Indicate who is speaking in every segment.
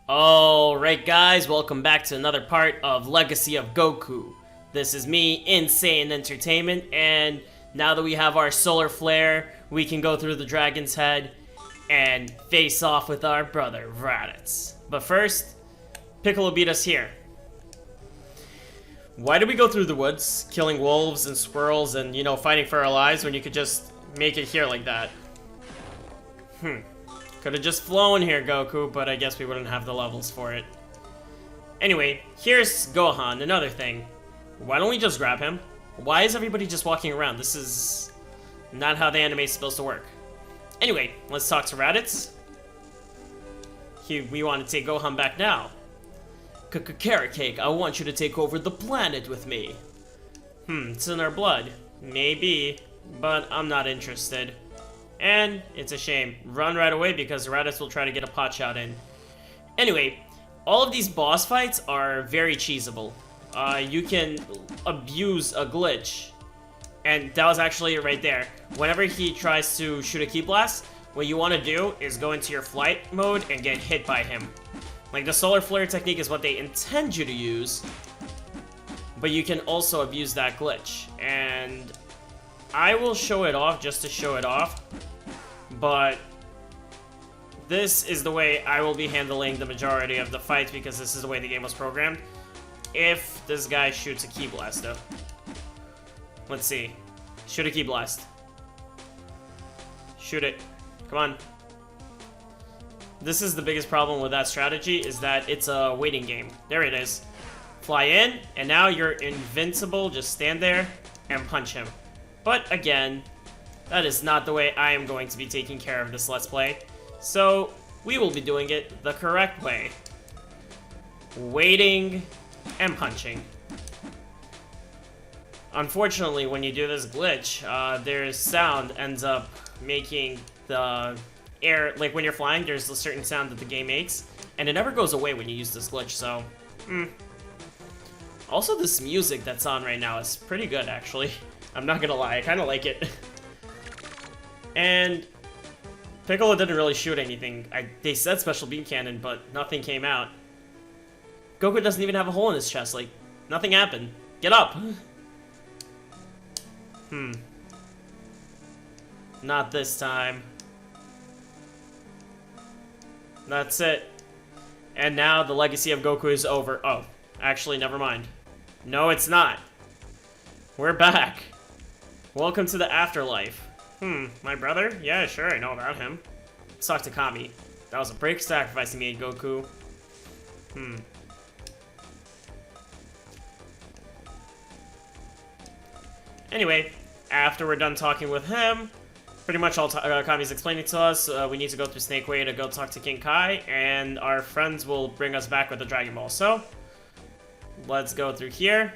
Speaker 1: Alright guys, welcome back to another part of Legacy of Goku. This is me, InSaiyan Entertainment, and now that we have our solar flare, we can go through the dragon's head and face off with our brother, Raditz. But first, Piccolo beat us here. Why did we go through the woods, killing wolves and squirrels and, fighting for our lives when you could just make it here like that? Could have just flown here, Goku, but I guess we wouldn't have the levels for it. Anyway, here's Gohan, another thing. Why don't we just grab him? Why is everybody just walking around? This is not how the anime is supposed to work. Anyway, let's talk to Raditz. We want to take Gohan back now. Carrot Cake, I want you to take over the planet with me. It's in our blood. Maybe, but I'm not interested. And it's a shame. Run right away because Raditz will try to get a pot shot in. Anyway, all of these boss fights are very cheesable. You can abuse a glitch. And that was actually it right there. Whenever he tries to shoot a Ki Blast, what you want to do is go into your flight mode and get hit by him. Like, the solar flare technique is what they intend you to use, but you can also abuse that glitch. And I will show it off just to show it off, but this is the way I will be handling the majority of the fights because this is the way the game was programmed. If this guy shoots a Ki Blast, though. Let's see. Shoot a Ki Blast. Shoot it. Come on. This is the biggest problem with that strategy, is that it's a waiting game. There it is. Fly in, and now you're invincible. Just stand there and punch him. But again, that is not the way I am going to be taking care of this Let's Play. So, we will be doing it the correct way. Waiting and punching. Unfortunately, when you do this glitch, there's sound ends up making the air, like when you're flying, there's a certain sound that the game makes, and it never goes away when you use this glitch, so, Also, this music that's on right now is pretty good, actually. I'm not gonna lie, I kinda like it. And Piccolo didn't really shoot anything. They said special beam cannon, but nothing came out. Goku doesn't even have a hole in his chest, like, nothing happened. Get up! Not this time. That's it. And now the legacy of Goku is over. Oh, actually, never mind. No, it's not. We're back. Welcome to the afterlife. My brother? Yeah, sure, I know about him. Let's talk to Kami. That was a big sacrifice he made, Goku. Anyway, after we're done talking with him, pretty much all Kami's explaining to us, we need to go through Snake Way to go talk to King Kai, and our friends will bring us back with the Dragon Ball. So, let's go through here,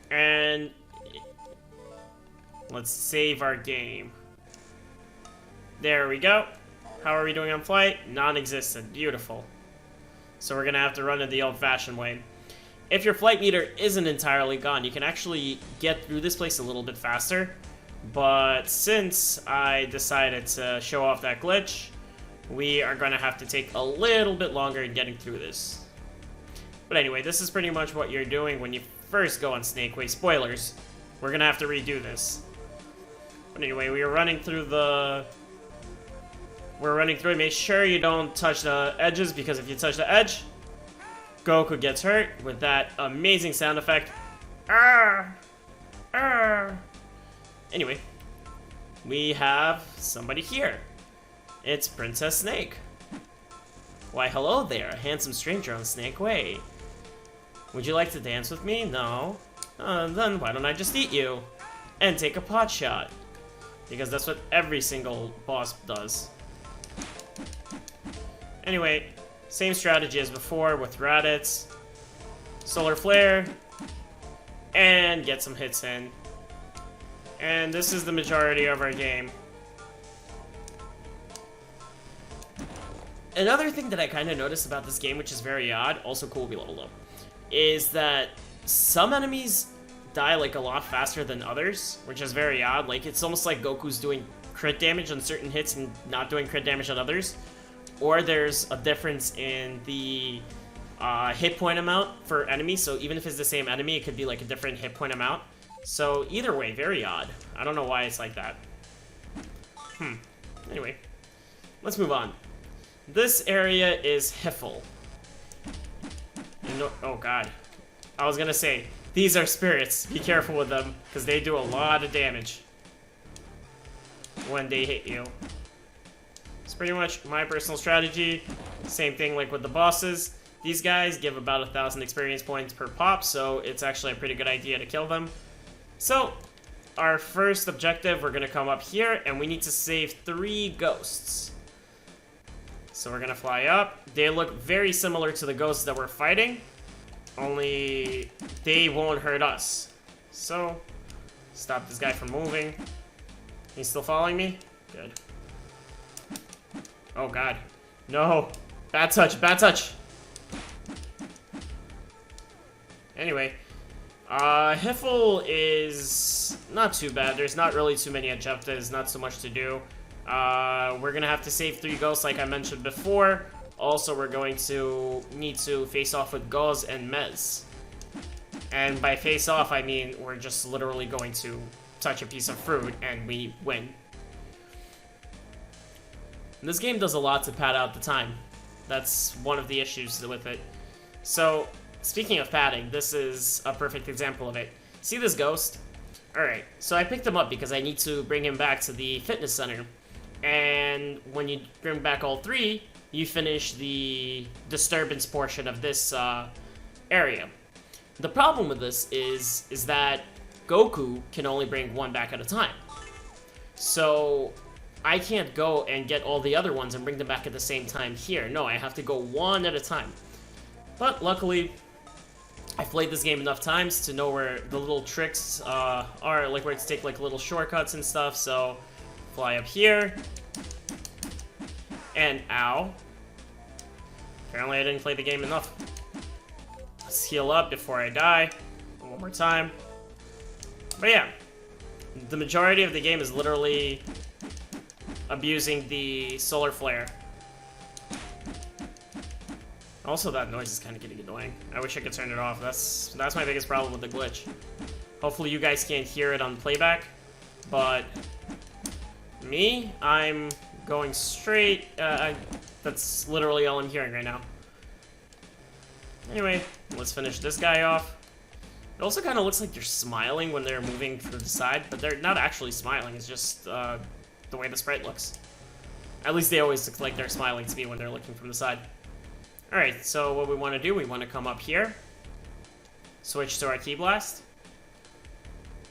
Speaker 1: and let's save our game. There we go. How are we doing on flight? Non-existent. Beautiful. So we're gonna have to run it the old-fashioned way. If your flight meter isn't entirely gone, you can actually get through this place a little bit faster. But since I decided to show off that glitch, we are going to have to take a little bit longer in getting through this. But anyway, this is pretty much what you're doing when you first go on Snake Way. Spoilers. We're going to have to redo this. But anyway, we are running through the... We're running through it. Make sure you don't touch the edges, because if you touch the edge, Goku gets hurt with that amazing sound effect. Arr! Arr! Anyway, we have somebody here. It's Princess Snake. Why, hello there, a handsome stranger on Snake Way. Would you like to dance with me? No? Then why don't I just eat you? And take a pot shot. Because that's what every single boss does. Anyway, same strategy as before with Raditz. Solar Flare. And get some hits in. And this is the majority of our game. Another thing that I kind of noticed about this game, which is very odd, also cool be leveled up, is that some enemies die like a lot faster than others, which is very odd. Like, it's almost like Goku's doing crit damage on certain hits and not doing crit damage on others. or there's a difference in the hit point amount for enemies. So even if it's the same enemy, it could be like a different hit point amount. So either way, very odd. I don't know why it's like that. Anyway, let's move on. This area is Hiffle. Oh god. I was gonna say, these are spirits. Be careful with them, because they do a lot of damage when they hit you. It's pretty much my personal strategy. Same thing like with the bosses. These guys give about 1,000 experience points per pop, so it's actually a pretty good idea to kill them. So, our first objective, we're gonna come up here, and we need to save 3 ghosts. So we're gonna fly up. They look very similar to the ghosts that we're fighting, only they won't hurt us. So, stop this guy from moving. He's still following me? Good. Oh god. No! Bad touch, bad touch! Anyway, Hiffle is not too bad. There's not really too many objectives, not so much to do. We're gonna have to save 3 ghosts like I mentioned before. Also, we're going to need to face off with GOKU'S and Mez. And by face off, I mean we're just literally going to touch a piece of fruit and we win. This game does a lot to pad out the time. That's one of the issues with it. So, speaking of padding, this is a perfect example of it. See this ghost? Alright, so I picked him up because I need to bring him back to the fitness center. And when you bring back all 3, you finish the disturbance portion of this area. The problem with this is that Goku can only bring 1 back at a time. So I can't go and get all the other ones and bring them back at the same time here. No, I have to go 1 at a time. But luckily, I've played this game enough times to know where the little tricks are, like where to take like little shortcuts and stuff. So fly up here, and ow. Apparently I didn't play the game enough. Let's heal up before I die. One more time. But yeah, the majority of the game is literally abusing the solar flare. Also, that noise is kind of getting annoying. I wish I could turn it off. That's my biggest problem with the glitch. Hopefully you guys can't hear it on playback, but me, I'm going straight. That's literally all I'm hearing right now. Anyway, let's finish this guy off. It also kind of looks like they're smiling when they're moving to the side, but they're not actually smiling. It's just the way the sprite looks. At least they always look like they're smiling to me when they're looking from the side. Alright, so what we want to do, we want to come up here, switch to our Ki Blast,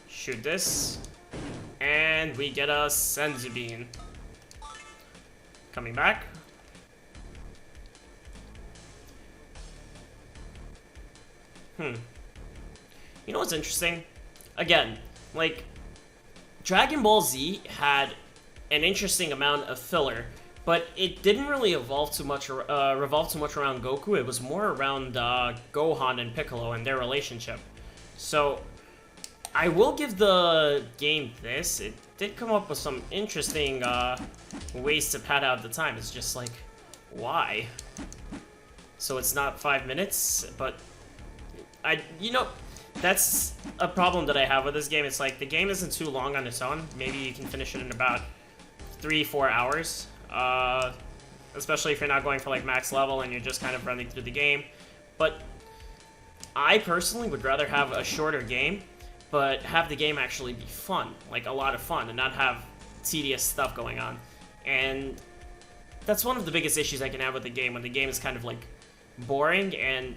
Speaker 1: shoot this, and we get a Senzu Bean. Coming back. You know what's interesting? Again, like, Dragon Ball Z had an interesting amount of filler, but it didn't really revolve too much around Goku. It was more around Gohan and Piccolo and their relationship. So, I will give the game this. It did come up with some interesting ways to pad out the time. It's just like, why? So it's not 5 minutes, but you know, that's a problem that I have with this game. It's like, the game isn't too long on its own. Maybe you can finish it in about 3-4 hours. Especially if you're not going for like max level and you're just kind of running through the game. But I personally would rather have a shorter game, but have the game actually be fun, like a lot of fun, and not have tedious stuff going on. And that's one of the biggest issues I can have with the game, when the game is kind of like boring, and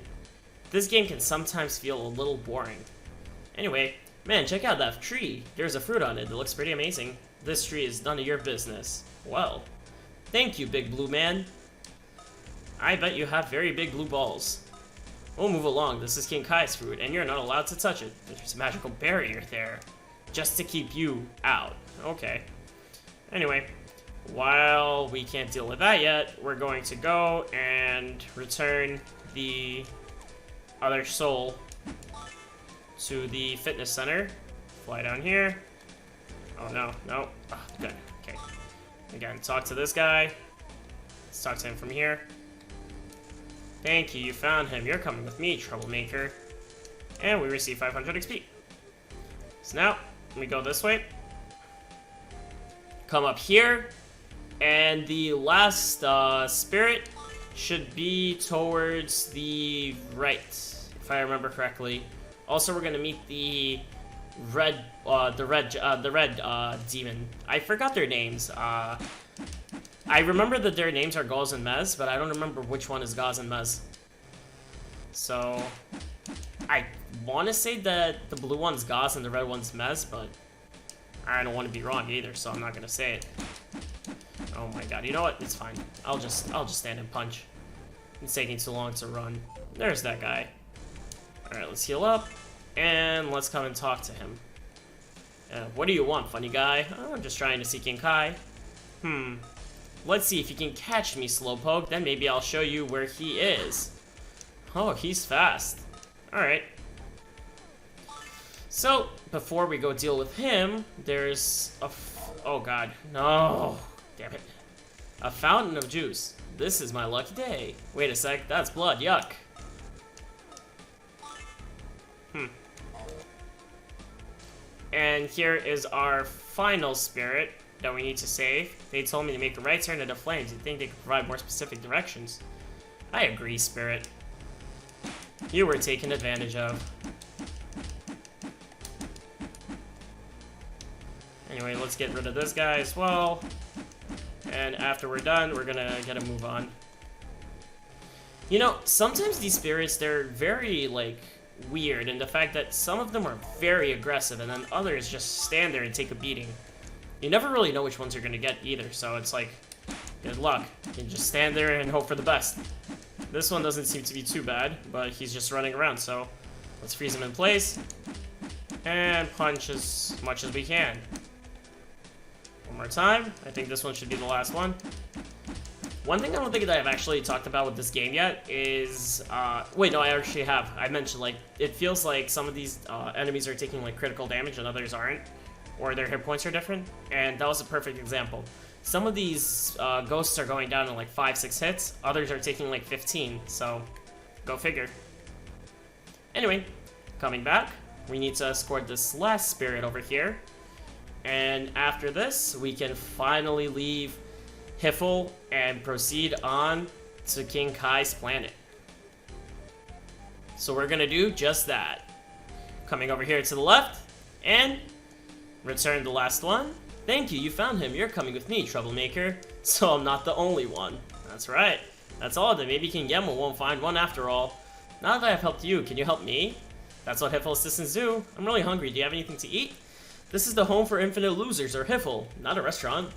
Speaker 1: this game can sometimes feel a little boring. Anyway, man, check out that tree. There's a fruit on it. It looks pretty amazing. This tree is none of your business. Well, thank you, big blue man. I bet you have very big blue balls. We'll move along. This is King Kai's fruit, and you're not allowed to touch it. There's a magical barrier there, just to keep you out. Okay. Anyway, while we can't deal with that yet, we're going to go and return the other soul to the fitness center. Fly down here. Oh no, no. Oh, good. Okay. Again, talk to this guy. Let's talk to him from here. Thank you, you found him. You're coming with me, troublemaker. And we receive 500 XP. So now, we go this way. Come up here. And the last spirit should be towards the right, if I remember correctly. Also, we're gonna meet the red demon. I forgot their names. I remember that their names are Gauls and Mez, but I don't remember which one is Gauls and Mez. So, I want to say that the blue one's Gauls and the red one's Mez, but I don't want to be wrong either, so I'm not gonna say it. Oh my god, you know what? It's fine. I'll just stand and punch. It's taking too long to run. There's that guy. Alright, let's heal up. And let's come and talk to him. What do you want, funny guy? Oh, I'm just trying to see King Kai. Let's see if you can catch me, Slowpoke. Then maybe I'll show you where he is. Oh, he's fast. Alright. So, before we go deal with him, there's a... oh god. No. Damn it. A fountain of juice. This is my lucky day. Wait a sec, that's blood. Yuck. And here is our final spirit that we need to save. They told me to make a right turn into flames. You think they could provide more specific directions? I agree, spirit. You were taken advantage of. Anyway, let's get rid of this guy as well. And after we're done, we're gonna get a move on. You know, sometimes these spirits, they're very, like, weird in the fact that some of them are very aggressive and then others just stand there and take a beating. You never really know which ones you're gonna get either, so it's like, good luck. You can just stand there and hope for the best. This one doesn't seem to be too bad, but he's just running around, so let's freeze him in place and punch as much as we can. One more time. I think this one should be the last one. One thing I don't think that I've actually talked about with this game yet is, wait, no, I actually have. I mentioned, like, it feels like some of these enemies are taking, like, critical damage and others aren't, or their hit points are different, and that was a perfect example. Some of these ghosts are going down in, like, 5-6 hits, others are taking, like, 15, so go figure. Anyway, coming back, we need to escort this last spirit over here, and after this, we can finally leave Hiffle and proceed on to King Kai's planet. So we're gonna do just that. Coming over here to the left, and return the last one. Thank you, you found him. You're coming with me, troublemaker. So I'm not the only one. That's right. That's all of them. Maybe King Yemma won't find one after all. Now that I've helped you, can you help me? That's what Hiffle assistants do. I'm really hungry. Do you have anything to eat? This is the home for infinite losers, or Hiffle, not a restaurant.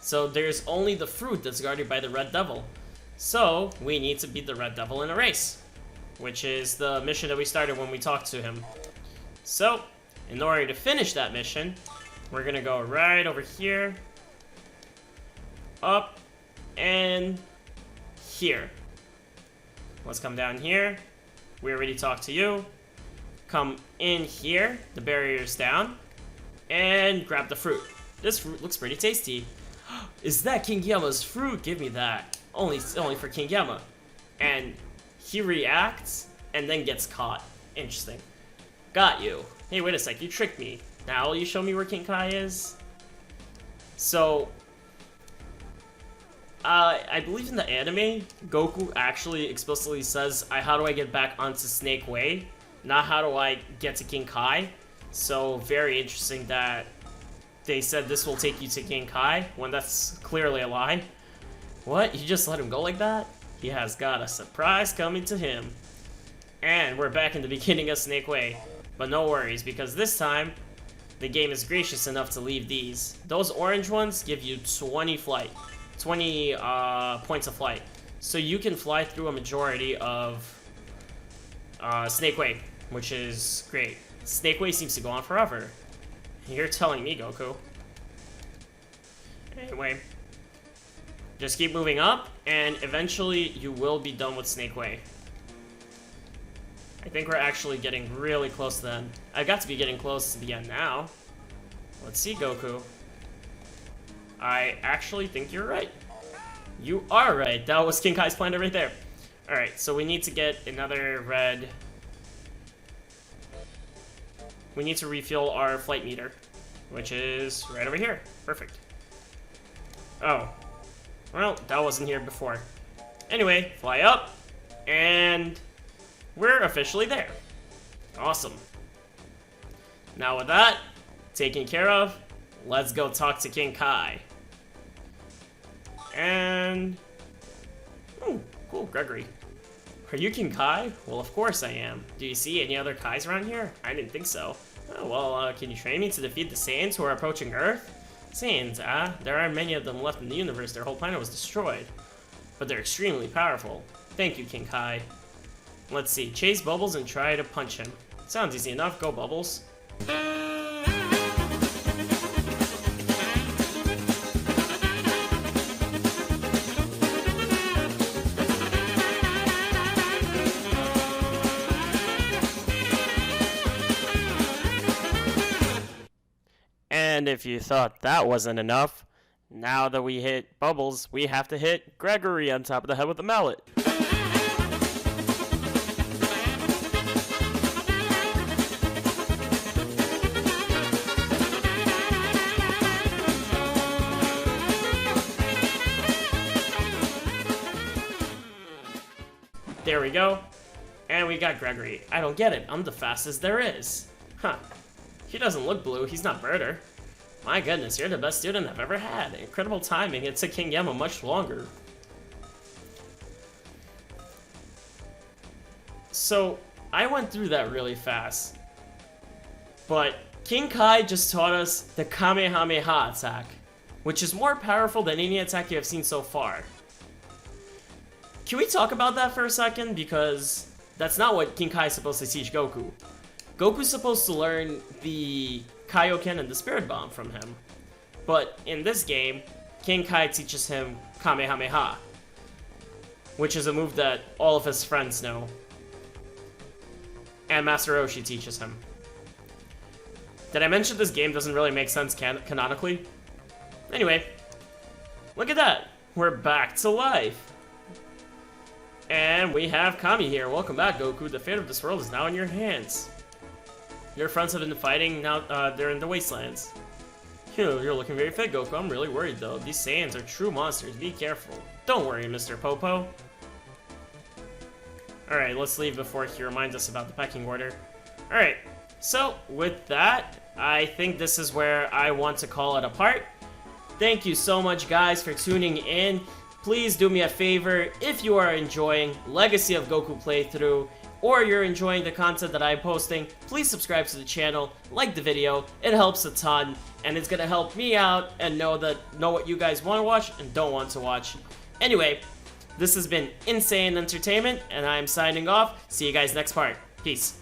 Speaker 1: So there's only the fruit that's guarded by the Red Devil. So we need to beat the Red Devil in a race, which is the mission that we started when we talked to him. So in order to finish that mission, we're gonna go right over here, up, and here. Let's come down here. We already talked to you. Come in here, the barrier's down, and grab the fruit. This fruit looks pretty tasty. Is that King Yemma's fruit? Give me that. Only for King Yemma. And he reacts and then gets caught. Interesting. Got you. Hey, wait a sec. You tricked me. Now will you show me where King Kai is? So, I believe in the anime, Goku actually explicitly says, how do I get back onto Snake Way? Not how do I get to King Kai. So, very interesting that they said this will take you to King Kai, when that's clearly a lie. What? You just let him go like that? He has got a surprise coming to him. And we're back in the beginning of Snake Way. But no worries, because this time, the game is gracious enough to leave these. Those orange ones give you 20 points of flight. So you can fly through a majority of Snake Way, which is great. Snake Way seems to go on forever. You're telling me, Goku. Anyway, just keep moving up, and eventually you will be done with Snake Way. I think we're actually getting really close to the end. I've got to be getting close to the end now. Let's see, Goku. I actually think you're right. You are right. That was King Kai's planet right there. Alright, so we need to get another red. We need to refuel our flight meter, which is right over here. Perfect. Oh. Well, that wasn't here before. Anyway, fly up, and we're officially there. Awesome. Now with that taken care of, let's go talk to King Kai. And... ooh, cool, Gregory. Are you King Kai? Well, of course I am. Do you see any other Kais around here? I didn't think so. Oh, well, can you train me to defeat the Saiyans who are approaching Earth? Saiyans, there aren't many of them left in the universe. Their whole planet was destroyed. But they're extremely powerful. Thank you, King Kai. Let's see, chase Bubbles and try to punch him. Sounds easy enough, go Bubbles. And if you thought that wasn't enough, now that we hit Bubbles, we have to hit Gregory on top of the head with the mallet. There we go. And we got Gregory. I don't get it. I'm the fastest there is. Huh. He doesn't look blue. He's not Birder. My goodness, you're the best student I've ever had. Incredible timing. It took King Yama much longer. So, I went through that really fast. But King Kai just taught us the Kamehameha attack, which is more powerful than any attack you have seen so far. Can we talk about that for a second? Because that's not what King Kai is supposed to teach Goku. Goku's supposed to learn the Kaioken and the Spirit Bomb from him. But in this game, King Kai teaches him Kamehameha, which is a move that all of his friends know. And Master Roshi teaches him. Did I mention this game doesn't really make sense canonically? Anyway, look at that. We're back to life. And we have Kami here. Welcome back, Goku. The fate of this world is now in your hands. Your friends have been fighting, now they're in the wastelands. You're looking very fit, Goku. I'm really worried, though. These Saiyans are true monsters. Be careful. Don't worry, Mr. Popo. Alright, let's leave before he reminds us about the pecking order. Alright, so with that, I think this is where I want to call it a part. Thank you so much, guys, for tuning in. Please do me a favor, if you are enjoying Legacy of Goku playthrough, or you're enjoying the content that I'm posting, please subscribe to the channel, like the video. It helps a ton, and it's gonna help me out and know what you guys want to watch and don't want to watch. Anyway, this has been InSaiyan Entertainment, and I'm signing off. See you guys next part. Peace.